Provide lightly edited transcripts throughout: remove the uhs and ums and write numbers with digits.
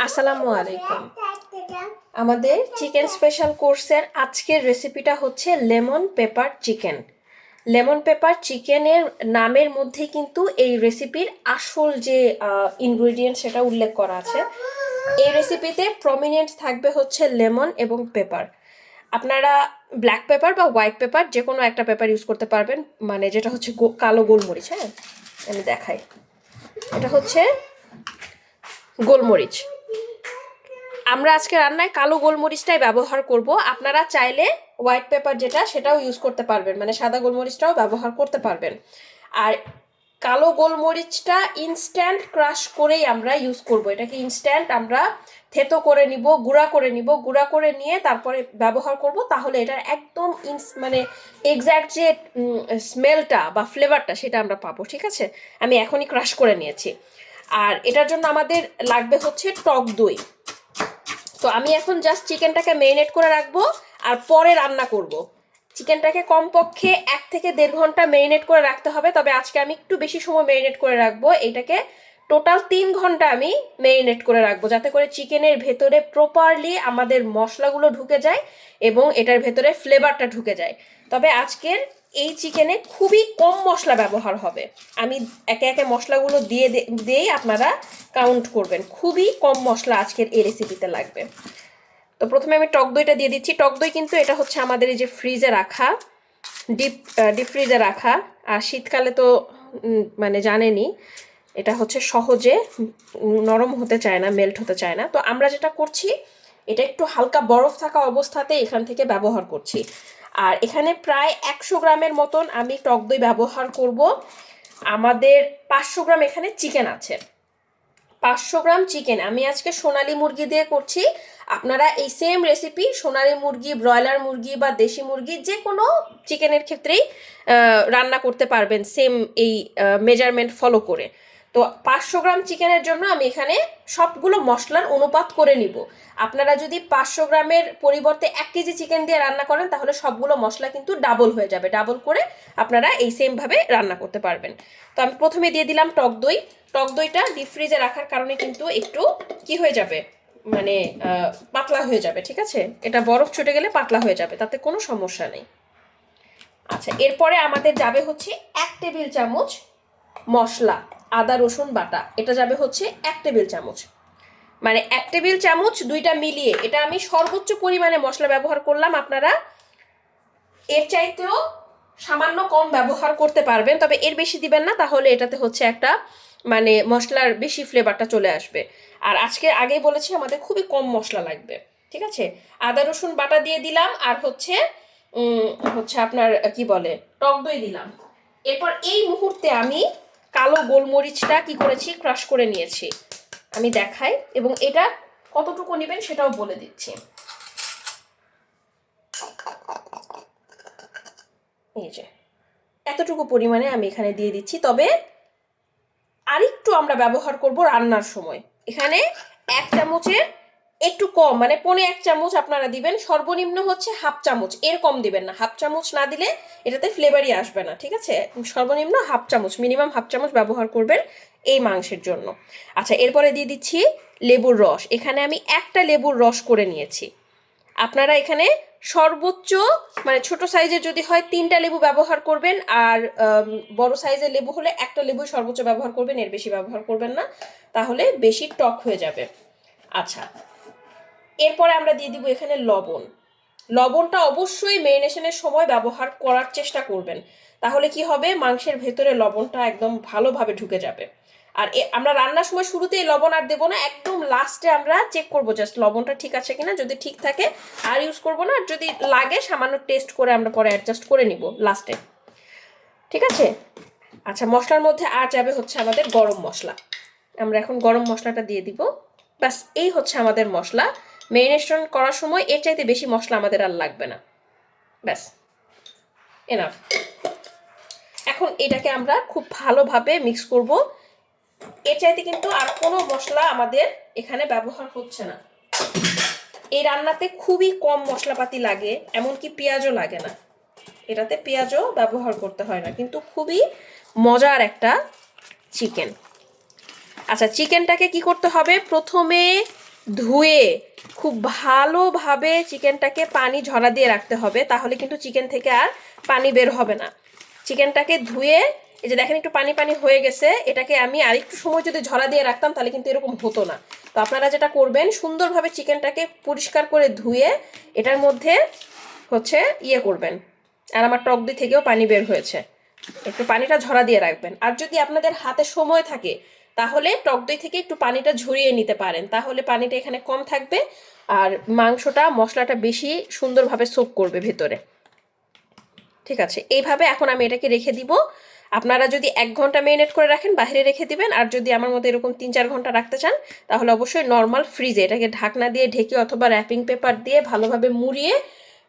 আসসালামু আলাইকুম। আমাদের চিকেন স্পেশাল কোর্সের আজকের রেসিপিটা হচ্ছে lemon pepper chicken. Lemon paper চিকেনের নামের মধ্যে কিন্তু এই রেসিপির আসল যে ইনগ্রেডিয়েন্ট সেটা উল্লেখ করা আছে। এই রেসিপিতে প্রমিনেন্ট থাকবে হচ্ছে লেমন এবং পেপার। আপনারা ব্ল্যাক পেপার বা হোয়াইট পেপার যে কোনো একটা পেপার ইউজ করতে পারবেন, মানে যেটা হচ্ছে কালো গোলমরিচ। হ্যাঁ, আমি দেখাই, এটা হচ্ছে গোলমরিচ। আমরা আজকে রান্নায় কালো গোলমরিচটাই ব্যবহার করব। আপনারা চাইলে হোয়াইট পেপার যেটা সেটাও ইউজ করতে পারবেন, মানে সাদা গোলমরিচটাও ব্যবহার করতে পারবেন। আর কালো গোলমরিচটা ইনস্ট্যান্ট ক্রাশ করেই আমরা ইউজ করব। এটাকে ইনস্ট্যান্ট আমরা থেতো করে নিব, গুঁড়া করে নিব, গুঁড়া করে নিয়ে তারপরে ব্যবহার করব। তাহলে এটার একদম মানে এক্স্যাক্ট যে স্মেলটা বা ফ্লেভারটা সেটা আমরা পাবো। ঠিক আছে, আমি এখনই ক্রাশ করে নিয়েছি। আর এটার জন্য আমাদের লাগবে হচ্ছে টক দই। তো আমি এখন জাস্ট চিকেনটাকে মেরিনেট করে রাখবো আর পরে রান্না করব। চিকেনটাকে কমপক্ষে 1 থেকে 1.5 ঘন্টা মেরিনেট করে রাখতে হবে, তবে আজকে আমি একটু বেশি সময় মেরিনেট করে রাখবো। এইটাকে টোটাল 3 ঘন্টা আমি মেরিনেট করে রাখবো, যাতে করে চিকেনের ভেতরে প্রপারলি আমাদের মশলাগুলো ঢুকে যায় এবং এটার ভেতরে ফ্লেভারটা ঢুকে যায়। তবে আজকের এই চিকেনে খুবই কম মশলা ব্যবহার হবে। আমি একে একে মশলাগুলো দিয়েই আপনারা কাউন্ট করবেন। খুবই কম মশলা আজকের এই রেসিপিতে লাগবে। তো প্রথমে আমি টক দইটা দিয়ে দিচ্ছি। টক দই কিন্তু এটা হচ্ছে আমাদের এই যে ফ্রিজে রাখা, ডিপ ফ্রিজে রাখা। আর শীতকালে তো মানে জানেনই এটা হচ্ছে সহজে নরম হতে চায় না, মেল্ট হতে চায় না। তো আমরা যেটা করছি, এটা একটু হালকা বরফ থাকা অবস্থাতে এখান থেকে ব্যবহার করছি। আর এখানে প্রায় 100 গ্রামের মতন আমি টক দই ব্যবহার করব। আমাদের 500 গ্রাম এখানে চিকেন আছে। 500 গ্রাম চিকেন আমি আজকে সোনালী মুরগি দিয়ে করছি। আপনারা এই সেম রেসিপি সোনালী মুরগি, ব্রয়লার মুরগি বা দেশি মুরগি যে কোনো চিকেনের ক্ষেত্রেই রান্না করতে পারবেন, সেম এই মেজারমেন্ট ফলো করে। তো 500 গ্রাম চিকেনের জন্য আমি এখানে সবগুলো মশলার অনুপাত করে নিব। আপনারা যদি 500 গ্রামের পরিবর্তে 1 কেজি চিকেন দিয়ে রান্না করেন, তাহলে সবগুলো মশলা কিন্তু ডাবল হয়ে যাবে। ডাবল করে আপনারা এই সেমভাবে রান্না করতে পারবেন। তো আমি প্রথমে দিয়ে দিলাম টক দই। টক দইটা ডিপ ফ্রিজে রাখার কারণে কিন্তু একটু কি হয়ে যাবে, মানে পাতলা হয়ে যাবে। ঠিক আছে, এটা বরফ ছুটে গেলে পাতলা হয়ে যাবে, তাতে কোনো সমস্যা নেই। আচ্ছা, এরপরে আমাদের যাবে হচ্ছে 1 টেবিল চামচ মশলা, আদা রসুন বাটা। এটা যাবে হচ্ছে 1 টেবিল চামচ, মানে 1 টেবিল চামচ দুইটা মিলিয়ে এটা আমি সর্বোচ্চ পরিমাণে মশলা ব্যবহার করলাম। আপনারা এর চাইতেও সামান্য কম ব্যবহার করতে পারবেন, তবে এর বেশি দিবেন না, তাহলে এটাতে হচ্ছে একটা মানে মশলার বেশি ফ্লেভারটা চলে আসবে। আর আজকে আগেই বলেছি আমাদের খুবই কম মশলা লাগবে। ঠিক আছে, আদা রসুন বাটা দিয়ে দিলাম, আর হচ্ছে আপনার কি বলে টক দই দিলাম। এরপর এই মুহূর্তে আমি কালো গোলমরিচটা কি করেছি, ক্রাশ করে নিয়েছি। আমি দেখাই, এবং এটা কতটুকু নেবেন সেটাও বলে দিচ্ছি। এই যে এতটুকু পরিমাণে আমি এখানে দিয়ে দিচ্ছি, তবে আরেকটু আমরা ব্যবহার করব রান্নার সময়। এখানে 1 চামচের একটু কম, মানে 1.25 চামচ আপনারা দিবেন। সর্বনিম্ন হচ্ছে 1/2 চামচ, এর কম দিবেন না। 1/2 চামচ না দিলে এটাতে ফ্লেভারই আসবে না। ঠিক আছে, সর্বনিম্ন 1/2 চামচ, মিনিমাম 1/2 চামচ ব্যবহার করবেন এই মাংসের জন্য। আচ্ছা, এরপরে দিয়ে দিচ্ছি লেবুর রস। এখানে আমি একটা লেবুর রস করে নিয়েছি। আপনারা এখানে সর্বোচ্চ মানে ছোট সাইজের যদি হয় 3টা লেবু ব্যবহার করবেন, আর বড় সাইজের লেবু হলে একটা লেবুই সর্বোচ্চ ব্যবহার করবেন, এর বেশি ব্যবহার করবেন না, তাহলে বেশি টক হয়ে যাবে। আচ্ছা, এরপরে আমরা দিয়ে দিব এখানে লবণ। লবণটা অবশ্যই মেরিনেশনের সময় ব্যবহার করার চেষ্টা করবেন, তাহলে কি হবে, মাংসের ভেতরে লবণটা একদম ভালোভাবে ঢুকে যাবে। আর আমরা রান্নার সময় শুরুতেই লবণ আর দেবো না, একদম লাস্টে আমরা চেক করবো জাস্ট লবণটা ঠিক আছে কিনা। যদি ঠিক থাকে আর ইউজ করবো না, আর যদি লাগে সামান্য টেস্ট করে আমরা পরে অ্যাডজাস্ট করে নিব লাস্টে। ঠিক আছে, আচ্ছা, মশলার মধ্যে আর যাবে হচ্ছে আমাদের গরম মশলা। আমরা এখন গরম মশলাটা দিয়ে দিব। ব্যাস, এই হচ্ছে আমাদের মশলা। মেরিনেশন করার সময় এর চাইতে বেশি মশলা আমাদের আর লাগবে না। ব্যাস, এনাফ। এখন এটাকে আমরা খুব ভালোভাবে মিক্স করব। এর চাইতে কিন্তু আর কোনো মশলা আমাদের এখানে ব্যবহার হচ্ছে না। এই রান্নাতে খুবই কম মশলাপাতি লাগে, এমনকি পেঁয়াজও লাগে না। এটাতে পেঁয়াজও ব্যবহার করতে হয় না, কিন্তু খুবই মজার একটা চিকেন। আচ্ছা, চিকেনটাকে কি করতে হবে, প্রথমে ধুয়ে খুব ভালোভাবে চিকেনটাকে পানি ঝরা দিয়ে রাখতে হবে, তাহলে কিন্তু চিকেন থেকে আর পানি বের হবে না। চিকেনটাকে ধুয়ে এই যে দেখেন একটু পানি পানি হয়ে গেছে, এটাকে আমি আরেকটু সময় যদি ঝরা দিয়ে রাখতাম তাহলে কিন্তু এরকম হতো না। তো আপনারা যেটা করবেন, সুন্দরভাবে চিকেনটাকে পরিষ্কার করে ধুয়ে এটার মধ্যে হচ্ছে করবেন। আর আমার টক দই থেকেও পানি বের হয়েছে, একটু পানিটা ঝরা দিয়ে রাখবেন। আর যদি আপনাদের হাতে সময় থাকে তাহলে টক দই থেকে একটু পানিটা ঝরিয়ে নিতে পারেন, তাহলে পানিটা এখানে কম থাকবে আর মাংসটা মশলাটা বেশি সুন্দরভাবে সোক করবে ভেতরে। ঠিক আছে, এইভাবে এখন আমি এটাকে রেখে দিব। আপনারা যদি 1 ঘন্টা মেরিনেট করে রাখেন বাইরে রেখে দিবেন, আর যদি আমার মতো এরকম 3-4 ঘন্টা রাখতে চান তাহলে অবশ্যই নর্মাল ফ্রিজে এটাকে ঢাকনা দিয়ে ঢেকে অথবা র্যাপিং পেপার দিয়ে ভালোভাবে মুড়িয়ে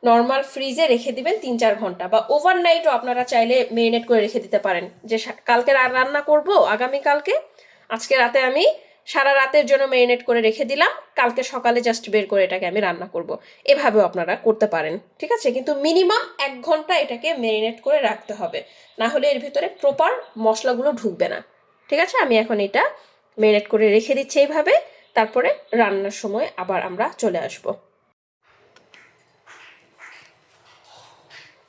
নর্মাল ফ্রিজে রেখে দিবেন 3-4 ঘন্টা, বা ওভারনাইটও আপনারা চাইলে মেরিনেট করে রেখে দিতে পারেন। যে কালকে রান্না করব আগামীকালকে, আজকে রাতে আমি সারা রাতের জন্য মেরিনেট করে রেখে দিলাম, কালকে সকালে জাস্ট বের করে এটাকে আমি রান্না করব। এভাবেও আপনারা করতে পারেন। ঠিক আছে, কিন্তু মিনিমাম 1 ঘন্টা এটাকে মেরিনেট করে রাখতে হবে, না হলে এর ভিতরে প্রপার মশলাগুলো ঢুকবে না। ঠিক আছে, আমি এখন এটা মেরিনেট করে রেখে দিচ্ছি এইভাবে, তারপরে রান্নার সময় আবার আমরা চলে আসব।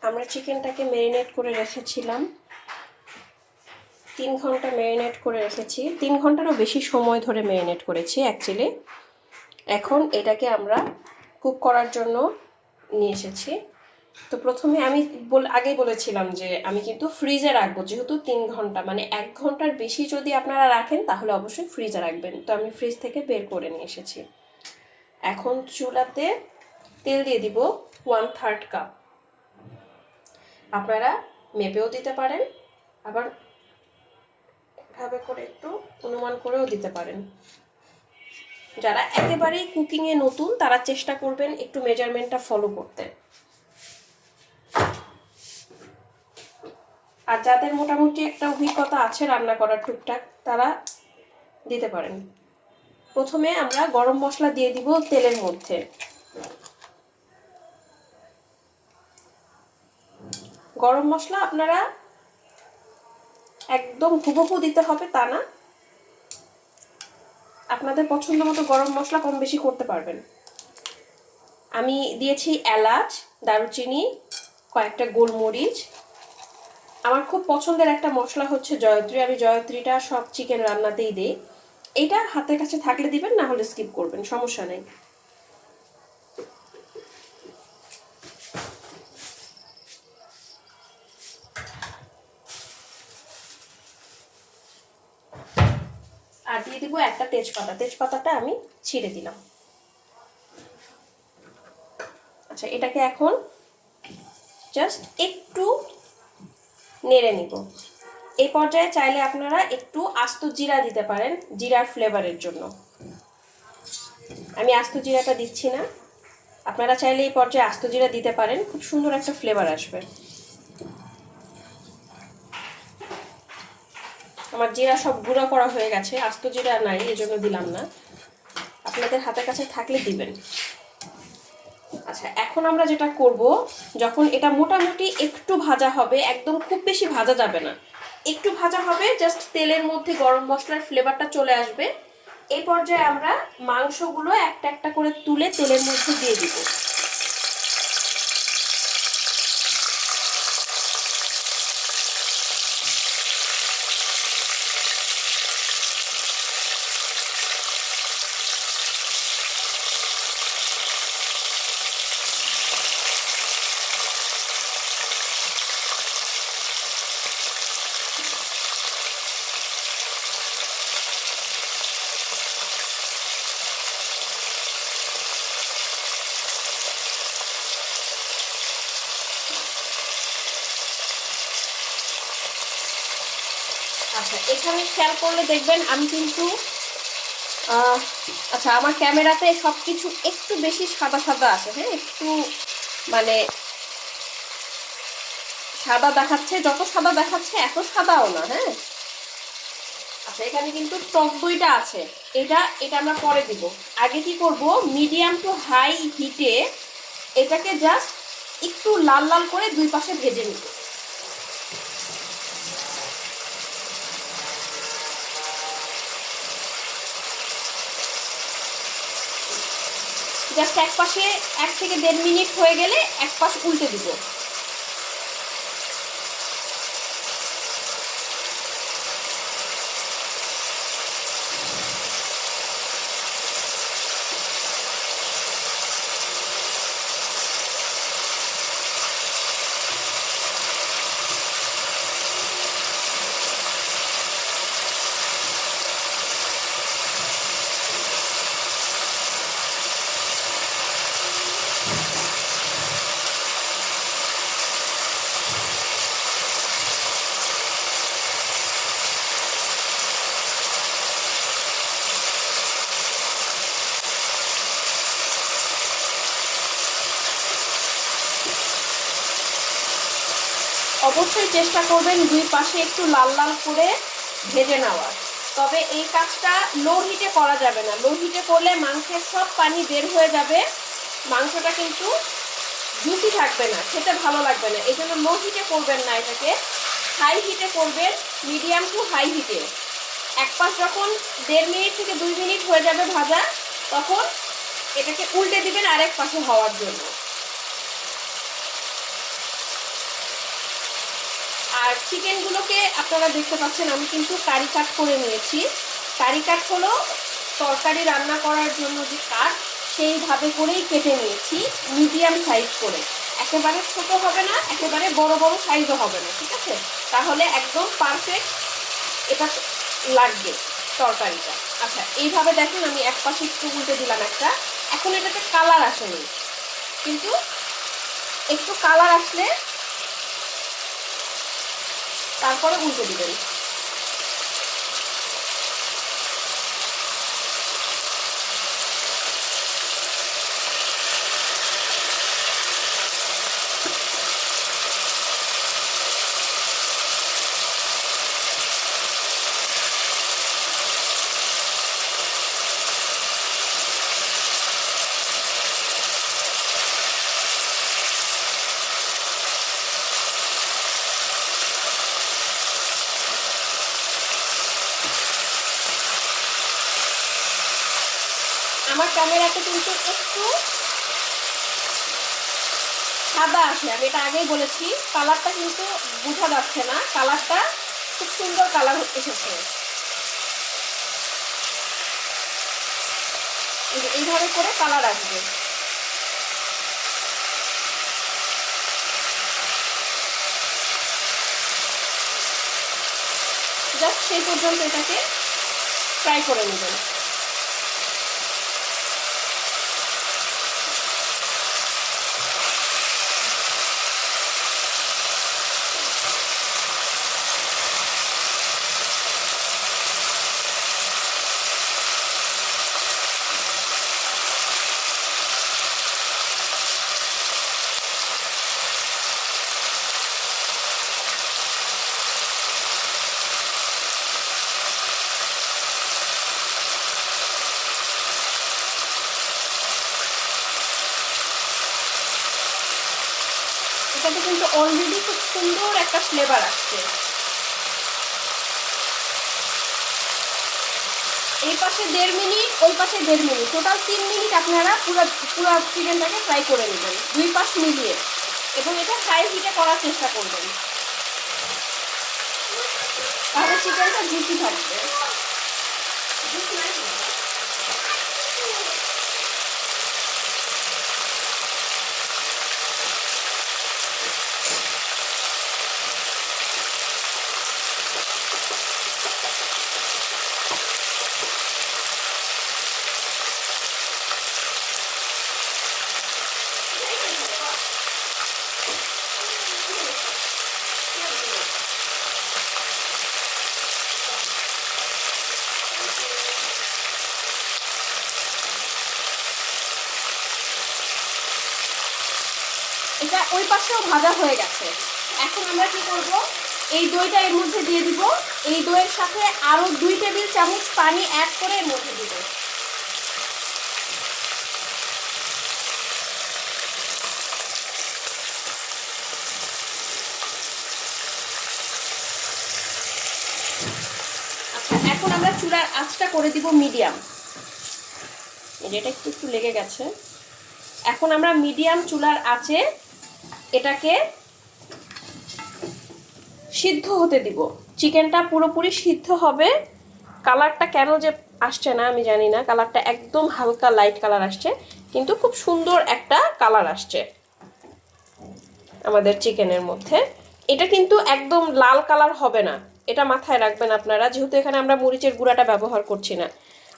আমরা চিকেনটাকে মেরিনেট করে রেখেছিলাম, 3 ঘন্টা মেরিনেট করে রেখেছি, 3 ঘন্টারও বেশি সময় ধরে মেরিনেট করেছি অ্যাকচুয়ালি। এখন এটাকে আমরা কুক করার জন্য নিয়ে এসেছি। তো প্রথমে আমি আগেই বলেছিলাম যে আমি কিন্তু ফ্রিজে রাখবো, যেহেতু 3 ঘন্টা মানে 1 ঘন্টার বেশি যদি আপনারা রাখেন তাহলে অবশ্যই ফ্রিজে রাখবেন। তো আমি ফ্রিজ থেকে বের করে নিয়ে এসেছি। এখন চুলাতে তেল দিয়ে দিব 1/3 কাপ। আপনারা মেপেও দিতে পারেন, আবার এভাবে করে একটু অনুমান করেও দিতে পারেন। যারা একেবারেই কুকিংয়ে নতুন তারা চেষ্টা করবেন একটু মেজারমেন্টটা ফলো করতে, আর যাদের মোটামুটি একটা অভিজ্ঞতা আছে রান্না করার টুকটাক তারা দিতে পারেন। প্রথমে আমরা গরম মশলা দিয়ে দিব তেলের মধ্যে। গরম মশলা আপনারা একদম হুবহু দিতে হবে তা না, আপনাদের পছন্দ মতো গরম মশলা কম বেশি করতে পারবেন। আমি দিয়েছি এলাচ, দারুচিনি, কয়েকটা গোলমরিচ। আমার খুব পছন্দের একটা মশলা হচ্ছে জয়ত্রী, আমি জয়ত্রীটা সব চিকেন রান্নাতেই দিই। এইটা হাতের কাছে থাকলে দিবেন, না হলে স্কিপ করবেন, সমস্যা নেই। আর দিয়ে দিব একটা তেজপাতা, তেজপাতাটা আমি ছিঁড়ে দিলাম। আচ্ছা, এটাকে এখন জাস্ট একটু নেড়ে নিব। এই পর্যায়ে চাইলে আপনারা একটু আস্ত জিরা দিতে পারেন, জিরার ফ্লেভারের জন্য। আমি আস্ত জিরাটা দিচ্ছি না, আপনারা চাইলে এই পর্যায়ে আস্ত জিরা দিতে পারেন, খুব সুন্দর একটা ফ্লেভার আসবে। আমার জিরা সব গুঁড়া করা হয়ে গেছে, আস্ত জিরা নাই এজন্য দিলাম না, আপনাদের হাতের কাছে থাকলে দিবেন। আচ্ছা, এখন আমরা যেটা করব, যখন এটা মোটামুটি একটু ভাজা হবে, একদম খুব বেশি ভাজা যাবে না, একটু ভাজা হবে, জাস্ট তেলের মধ্যে গরম মশলার ফ্লেভারটা চলে আসবে, এই পর্যায়ে আমরা মাংসগুলো একটা একটা করে তুলে তেলের মধ্যে দিয়ে দিব। আচ্ছা, এখানে খেয়াল করলে দেখবেন আমি কিন্তু আচ্ছা, আমার ক্যামেরাতে সব কিছু একটু বেশি সাদা সাদা আছে, হ্যাঁ, একটু মানে সাদা দেখাচ্ছে, যত সাদা দেখাচ্ছে এত সাদাও না, হ্যাঁ। আচ্ছা, এখানে কিন্তু টক দইটা আছে, এটা আমরা পরে দিব। আগে কি করব, মিডিয়াম টু হাই হিটে এটাকে জাস্ট একটু লাল লাল করে দুই পাশে ভেজে নিব। জাস্ট এক পাশে 1 থেকে 1.5 মিনিট হয়ে গেলে এক পাশ উল্টে দিব। অবশ্যই চেষ্টা করবেন 2 পাশে একটু লাল লাল করে ভেজে নেওয়ার। তবে এই কাজটা লো হিটে করা যাবে না। লো হিটে করলে মাংসের সব পানি বের হয়ে যাবে, মাংসটা কিন্তু জুসি থাকবে না, খেতে ভালো লাগবে না। এই জন্য লো হিটে করবেন না, এটাকে হাই হিটে করবেন, মিডিয়াম টু হাই হিটে। এক পাশ যখন 1.5 মিনিট থেকে 2 মিনিট হয়ে যাবে ভাজা, তখন এটাকে উল্টে দিবেন আরেক পাশে হওয়ার জন্য। আর চিকেনগুলোকে আপনারা দেখতে পাচ্ছেন আমি কিন্তু কারি কাট করে নিয়েছি। কারি কাট হলো তরকারি রান্না করার জন্য যে কাট, সেইভাবে করেই কেটে নিয়েছি, মিডিয়াম সাইজ করে। একেবারে ছোট হবে না, একেবারে বড় বড় সাইজও হবে না, ঠিক আছে? তাহলে একদম পারফেক্ট এটা লাগবে তরকারিটা। আচ্ছা, এইভাবে দেখেন আমি এক পাশে একটু উল্টে দিলাম একটা। এখন এটাতে কালার আসেনি, কিন্তু একটু কালার আসলে তারপরে উল্টে দিবেন। আমার ক্যামেরাতে কিন্তু একটু সাদা আসে, আমি এটা আগেই বলেছি। কালারটা কিন্তু বোঝা যাচ্ছে না, কালারটা খুব সুন্দর কালার এসেছে। এইভাবে করে কালার আসবে। জাস্ট সেই পর্যন্ত এটাকে ফ্রাই করে নেবেন। এটাতে কিন্তু অলরেডি খুব সুন্দর একটা ফ্লেভার আসছে। এই পাশে 1.5 মিনিট, ওই পাশে 1.5 মিনিট, টোটাল 3 মিনিট আপনারা পুরো চিকেনটাকে ফ্রাই করে নেবেন 2 পাশ মিলিয়ে, এবং এটা হাই হিটে করার চেষ্টা করবেন, তাহলে চিকেনটা জুসি থাকবে। এটা ওই পাশেও ভাজা হয়ে গেছে। এখন আমরা কি করব, এই দইটা এর মধ্যে দিয়ে দিব। এই দইয়ের সাথে আরো 2 টেবিল চামচ পানি অ্যাড করে এর মধ্যে দিব। আচ্ছা, এখন আমরা চুলার আঁচটা করে দিব মিডিয়াম। এটা একটু লেগে গেছে। এখন আমরা মিডিয়াম চুলার আঁচে এটাকে সিদ্ধ হতে দিব। চিকেনটা পুরোপুরি সিদ্ধ হবে। কালারটা কেন যে আসছে না আমি জানি না, কালারটা একদম হালকা লাইট কালার আসছে, কিন্তু খুব সুন্দর একটা কালার আসছে আমাদের চিকেনের মধ্যে। এটা কিন্তু একদম লাল কালার হবে না, এটা মাথায় রাখবেন আপনারা, যেহেতু এখানে আমরা মরিচের গুঁড়াটা ব্যবহার করছি না।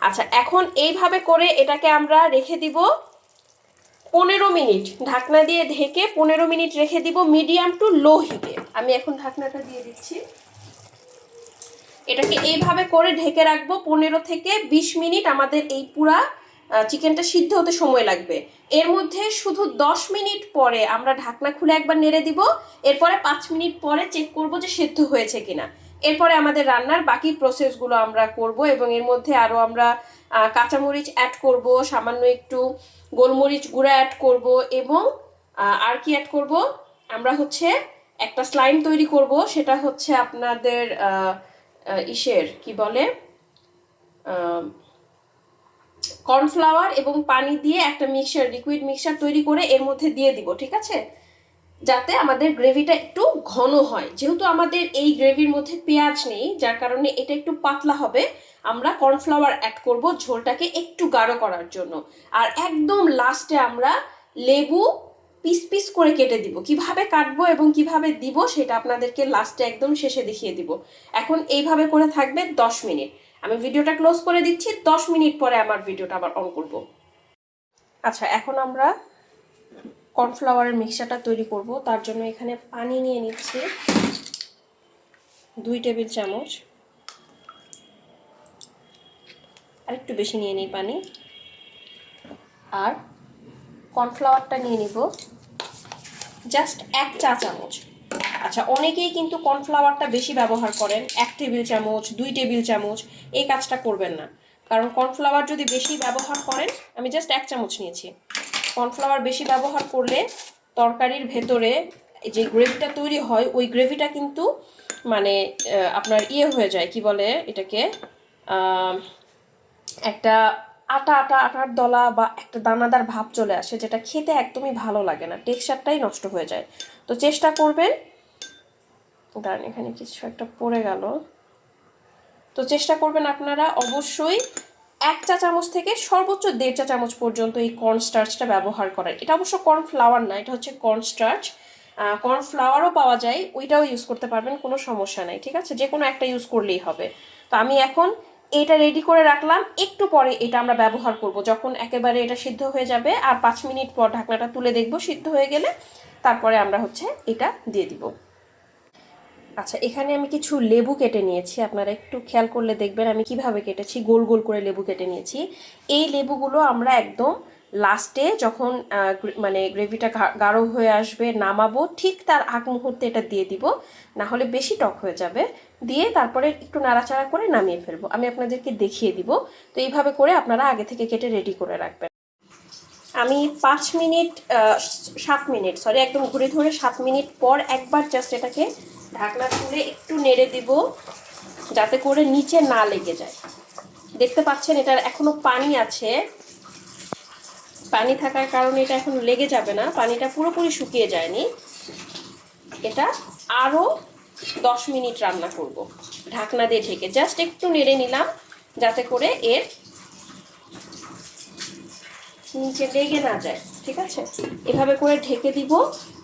আচ্ছা, এখন এইভাবে করে এটাকে আমরা রেখে দিব 15 মিনিট, ঢাকনা দিয়ে ঢেকে 15 মিনিট রেখে দিব মিডিয়াম টু লো হিটে। আমি এখন ঢাকনাটা দিয়ে দিচ্ছি। এটাকে এইভাবে করে ঢেকে রাখবো 15 থেকে 20 মিনিট। আমাদের এই পুরা চিকেনটা সিদ্ধ হতে সময় লাগবে। এর মধ্যে শুধু 10 মিনিট পরে আমরা ঢাকনা খুলে একবার নেড়ে দিব, এরপরে 5 মিনিট পরে চেক করব যে সেদ্ধ হয়েছে কিনা। এরপরে আমাদের রান্নার বাকি প্রসেসগুলো আমরা করব, এবং এর মধ্যে আরও আমরা কাঁচামরিচ অ্যাড করব, সামান্য একটু গোলমরিচ গুঁড়া অ্যাড করব, এবং আর কি অ্যাড করব, আমরা হচ্ছে একটা স্লাইম তৈরি করব। সেটা হচ্ছে আপনাদের ইসের কি বলে, কর্নফ্লাওয়ার এবং পানি দিয়ে একটা মিক্সচার, লিকুইড মিক্সচার তৈরি করে এর মধ্যে দিয়ে দিব, ঠিক আছে, যাতে আমাদের গ্রেভিটা একটু ঘন হয়। যেহেতু আমাদের এই গ্রেভির মধ্যে পেঁয়াজ নেই, যার কারণে এটা একটু পাতলা হবে। আমরা কর্নফ্লাওয়ার অ্যাড করব ঝোলটাকে একটু গাঢ় করার জন্য। আর একদম লাস্টে আমরা লেবু পিস পিস করে কেটে দিব। কিভাবে কাটবো এবং কিভাবে দিব সেটা আপনাদেরকে লাস্টে একদম শেষে দেখিয়ে দিব। এখন এইভাবে করে থাকবে 10 মিনিট। আমি ভিডিওটা ক্লোজ করে দিচ্ছি, 10 মিনিট পরে আমার ভিডিওটা আবার অন করব। আচ্ছা, এখন আমরা কর্নফ্লাওয়ারের মিক্সচারটা তৈরি করব। তার জন্য এখানে পানি নিয়ে নিচ্ছি 2 টেবিল চামচ, আর একটু বেশি নিয়ে নিই পানি। আর কর্নফ্লাওয়ারটা নিয়ে নিব জাস্ট 1 চা চামচ। আচ্ছা, অনেকেই কিন্তু কর্নফ্লাওয়ারটা বেশি ব্যবহার করেন, 1 টেবিল চামচ, 2 টেবিল চামচ। এই কাজটা করবেন না, কারণ কর্নফ্লাওয়ার যদি বেশি ব্যবহার করেন, আমি জাস্ট 1 চামচ নিয়েছি। কর্নফ্লাওয়ার বেশি ব্যবহার করলে তরকারির ভেতরে যে গ্রেভিটা তৈরি হয়, ওই গ্রেভিটা কিন্তু মানে আপনার হয়ে যায়, কি বলে এটাকে, একটা আটার দলা বা একটা দানাদার ভাব চলে আসে, যেটা খেতে একদমই ভালো লাগে না, টেক্সচারটাই নষ্ট হয়ে যায়। তো চেষ্টা করবেন, কারণ এখানে কিছু একটা পড়ে গেল, তো চেষ্টা করবেন আপনারা অবশ্যই 1 চা চামচ থেকে সর্বোচ্চ 1.5 চা চামচ পর্যন্ত এই কর্নস্টার্চটা ব্যবহার করেন। এটা অবশ্য কর্নফ্লাওয়ার না, এটা হচ্ছে কর্নস্টার্চ। কর্নফ্লাওয়ারও পাওয়া যায়, ওইটাও ইউজ করতে পারবেন, কোনো সমস্যা নেই, ঠিক আছে, যে কোনো একটা ইউজ করলেই হবে। তো আমি এখন এটা রেডি করে রাখলাম। একটু পরে এটা আমরা ব্যবহার করব, যখন একেবারে এটা সিদ্ধ হয়ে যাবে, আর 5 মিনিট পর ঢাকনাটা তুলে দেখব সিদ্ধ হয়ে গেলে, তারপরে আমরা হচ্ছে এটা দিয়ে দিব। আচ্ছা, এখানে আমি কিছু লেবু কেটে নিয়েছি, আপনারা একটু খেয়াল করলে দেখবেন আমি কিভাবে কেটেছি, গোল গোল করে লেবু কেটে নিয়েছি। এই লেবুগুলো আমরা একদম লাস্টে যখন মানে গ্রেভিটা গাঢ় হয়ে আসবে, নামাবো, ঠিক তার আগ মুহূর্তে এটা দিয়ে দিব, না হলে বেশি টক হয়ে যাবে। দিয়ে তারপরে একটু নাড়াচাড়া করে নামিয়ে ফেলবো। আমি আপনাদেরকে দেখিয়ে দিব। তো এইভাবে করে আপনারা আগে থেকে কেটে রেডি করে রাখবেন। আমি 5 মিনিট 7 মিনিট, সরি, একদম ঘুরে ধরে 7 মিনিট পর একবার জাস্ট এটাকে ঢাকনা তুলে একটু নেড়ে দিব, যাতে করে নিচে না লেগে যায়। দেখতে পাচ্ছেন এটার এখনো পানি আছে, পানি থাকার কারণে এটা এখন লেগে যাবে না, পানিটা পুরোপুরি শুকিয়ে যায়নি। এটা আরও 10 মিনিট রান্না করব ঢাকনা দিয়ে ঢেকে। জাস্ট একটু নেড়ে নিলাম যাতে করে এর নিচে লেগে না যায়, ঠিক আছে, এভাবে করে ঢেকে দিব।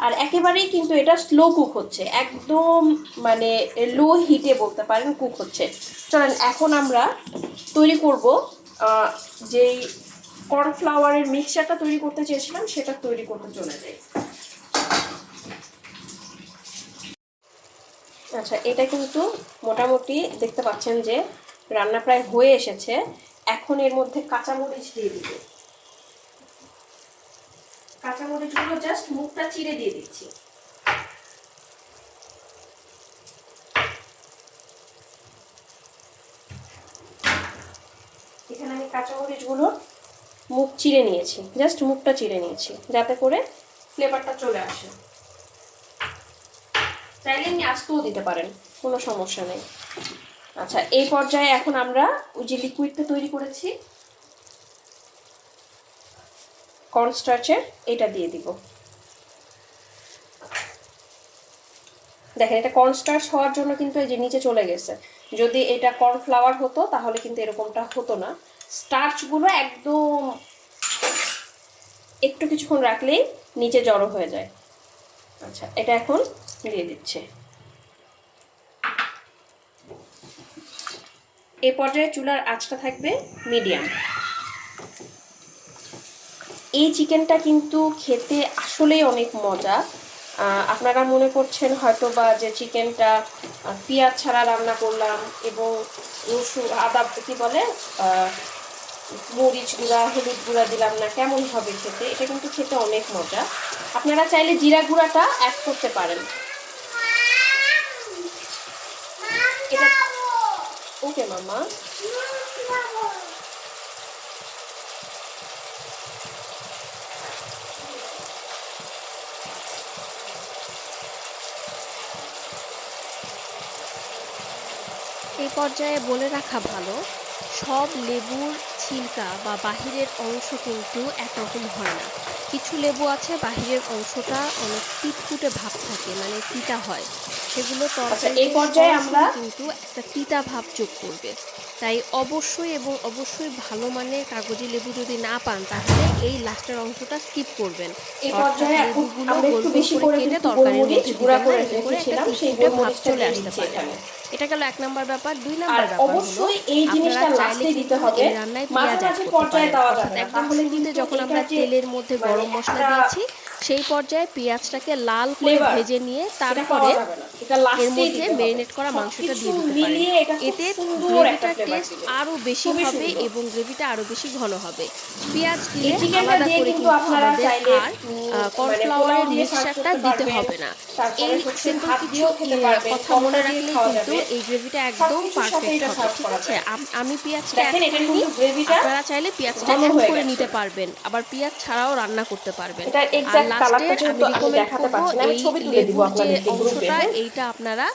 আর একেবারেই কিন্তু এটা স্লো কুক হচ্ছে, একদম মানে লো হিটে বলতে পারেন কুক হচ্ছে। চলেন এখন আমরা তৈরি করব যেই কর্নফ্লাওয়ারের মিক্সচারটা তৈরি করতে চেয়েছিলাম সেটা তৈরি করতে চলে যাই। আচ্ছা, এটা কিন্তু মোটামুটি দেখতে পাচ্ছেন যে রান্না প্রায় হয়ে এসেছে। এখন এর মধ্যে কাঁচামরিচ দিয়ে দিব। কাঁচামরিচগুলো জাস্ট মুখটা চিড়ে দিয়ে দিচ্ছি। এখানে আমি কাঁচামরিচগুলো মুখ চিড়ে নিয়েছি, জাস্ট মুখটা চিড়ে নিয়েছি, যাতে করে ফ্লেভারটা চলে আসে। চাইলে এমনি আস্তেও দিতে পারেন, কোনো সমস্যা নেই। আচ্ছা, এই পর্যায়ে এখন আমরা ওই যে লিকুইডটা তৈরি করেছি কর্নস্টার্চের এটা দিয়ে দিব। দেখেন এটা কর্নস্টার্চ হওয়ার জন্য কিন্তু এই যে নিচে চলে গেছে। যদি এটা কর্নফ্লাওয়ার হতো তাহলে কিন্তু এরকমটা হতো না। স্টার্চগুলো একদম একটু কিছুক্ষণ রাখলেই নিচে জড়ো হয়ে যায়। আচ্ছা, এটা এখন দিয়ে দিচ্ছে। এই পর্যায়ে চুলার আঁচটা থাকবে মিডিয়াম। এই চিকেনটা কিন্তু খেতে আসলেই অনেক মজা। আপনারা মনে করছেন হয়তো বা যে চিকেনটা পেঁয়াজ ছাড়া রান্না করলাম এবং রসুন আদা কি বলে মরিচ গুঁড়া হলুদ গুঁড়া দিলাম না, কেমন হবে খেতে। এটা কিন্তু খেতে অনেক মজা। আপনারা চাইলে জিরা গুঁড়াটা অ্যাড করতে পারেন। এটা ওকে মামা। এই পর্যায়ে বলে রাখা ভালো, সব লেবুর ছিলকা বা বাহিরের অংশ কিন্তু একরকম হয় না। কিছু লেবু আছে বাহিরের অংশটা অনেক তিতকুটে ভাব থাকে, মানে তিতা হয়, সেগুলো এই তরকারিতে পর্যায়ে সরাসরি আমরা কিন্তু একটা তিতা ভাব যোগ করবে। তাই অবশ্যই এবং অবশ্যই ভালো মানের কাগজি লেবু যদি না পান তাহলে এই লাস্টের অংশটা স্কিপ করবেন। এই অর্থাৎ পর্যায়ে লেবুগুলো আমরা গোল একটু গোল বেশি করে করে কেটে কিন্তু তরকারির গোলমরিচ মধ্যে গুঁড়া দিবেন না, করে এতে করে একটা রেখেছিলাম, সেই তিতকুটে ভাব গোলমরিচটা চলে দিয়ে আসতে দিচ্ছি পারে। এখানে। এটা গেল 1 নম্বর ব্যাপার। 2 আর নম্বর ব্যাপার হলো অবশ্যই এই আপনারা জিনিসটা চাইলে লাস্টে দিতে কিন্তু হবে, এই রান্নায় মাঝে পেঁয়াজ অ্যাড মাঝে করতে পর্যায়ে পারেন। দেওয়া অর্থাৎ যাবে না, একদম তাহলে শুরুতে কিন্তু যখন এটা আমরা যে তেলের মধ্যে মানে গরম মশলা একটা দিয়েছি সেই পর্যায়ে পেঁয়াজটাকে লাল করে ফ্লেভার ভেজে নিয়ে এটা তারপরে পাওয়া যাবে না, এটা এর লাস্টেই মধ্যে দিতে হবে। মেরিনেট করা মাংসটা সবকিছু দিয়ে দিতে পারেন। মিলিয়ে এটা খুব এতে সুন্দর একটা গ্রেভিটার ফ্লেভার টেস্ট দিবে, আরও বেশি খুবই হবে সুন্দর। এবং গ্রেভিটা আরও বেশি ঘন হবে। পেঁয়াজ এই দিলে চিকেনটা আলাদা দিয়ে করে কিন্তু কিন্তু আপনারা আমাদের চাইলে আর মানে পোলাও কর্নফ্লাওয়ারের দিয়ে সার্ভ মিক্সচারটা করতে দিতে পারবেন, হবে না। তারপরে এই হচ্ছে সিম্পল ভাত কিছু দিয়েও খেতে পারবেন, কথা মনে পরোটা দিয়ে রাখলেই খাওয়া কিন্তু যাবে, এই গ্রেভিটা একদম সবকিছুর সাথে পারফেক্ট এটা হবে। সার্ভ ঠিক করা আছে, যায়। আমি পেঁয়াজটা অ্যাড দেখেন এখানে করিনি, কিন্তু গ্রেভিটা আপনারা চাইলে পেঁয়াজটা ঘন অ্যাড হয়ে করে গেছে। নিতে পারবেন, আবার পেঁয়াজ ছাড়াও রান্না করতে পারবেন। এটার আর এক্সাক্ট কালারটা লাস্টের আমি যেহেতু আমি রিকমেন্ড দেখাতে করব পারছি না, আমি এই ছবি তুলে দিব লেবুর যে আপনাদেরকে গ্রুপে। অংশটা হ্যাঁ, এইটা আপনারা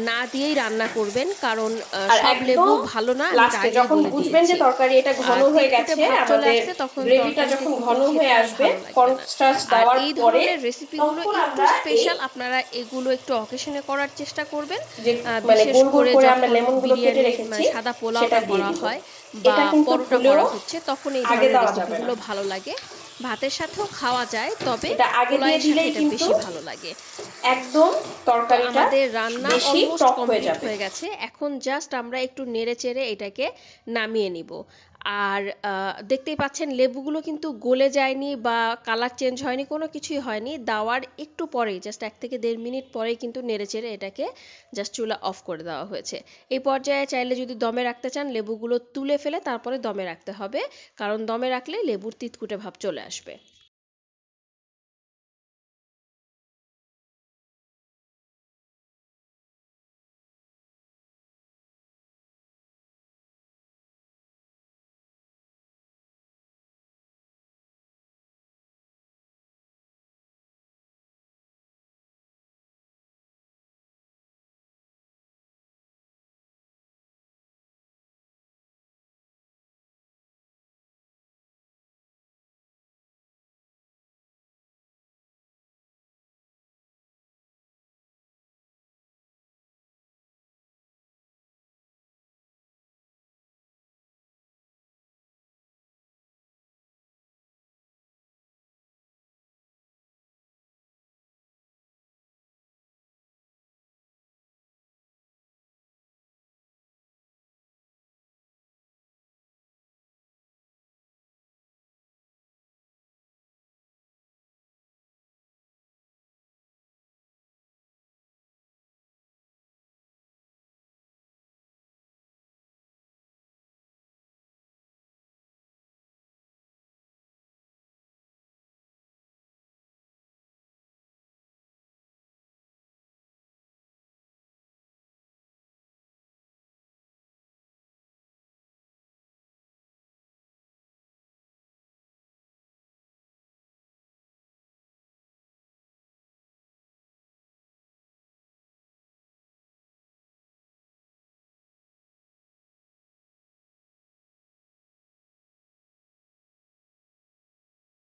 না দিয়েই রান্না করবেন, কারণ আর সব লেবু একদম ভালো না, আমি লাস্টে আগেই যখন বলে বুঝবেন যে দিয়েছি। তরকারি এটা ঘন হয়ে তিতকুটে গেছে, ভাব চলে আমাদের আসছে তখন গ্রেভিটা তরকারিটা যখন কিন্তু ঘন খেতে হয়ে আর আসবে ভালো লাগবে না। কর্নস্টার্চ আর দেওয়ার এই পরে, ধরনের রেসিপিগুলো তখন একটু আমরা এই স্পেশাল, আপনারা এগুলো একটু অকেশনে করার চেষ্টা করবেন। যে মানে বিশেষ গোল গোল করে করে আমরা যখন লেমনগুলো কেটে বিরিয়ানি রেখেছি মানে সাদা সেটা পোলাওটা দিয়ে করা দিব। হয় বা এটা কিন্তু পরোটা ভুলেও করা হচ্ছে, তখন এই আগে ধরনের দেওয়া যাবে না, রেসিপিগুলো ভালো লাগে। ভাতের সাথেও খাওয়া যায়, তবে এটা আগে দিয়ে পোলাওয়ের সাথে দিলেই এটা কিন্তু বেশি ভালো লাগে। একদম তো তরকারিটা আমাদের রান্না বেশি অলমোস্ট টক হয়ে কমপ্লিট যাবে। হয়ে গেছে, এখন জাস্ট আমরা একটু নেড়ে চেড়ে এটাকে নামিয়ে নিব। আর দেখতেই পাচ্ছেন লেবুগুলো কিন্তু গলে যায়নি বা কালার চেঞ্জ হয়নি, কোনো কিছুই হয়নি। দেওয়ার একটু পরেই, জাস্ট 1 থেকে 1.5 মিনিট পরেই কিন্তু নেড়ে চেড়ে এটাকে জাস্ট চুলা অফ করে দেওয়া হয়েছে। এই পর্যায়ে চাইলে যদি দমে রাখতে চান লেবুগুলো তুলে ফেলে তারপরে দমে রাখতে হবে, কারণ দমে রাখলে লেবুর তিতকুটে ভাব চলে আসবে।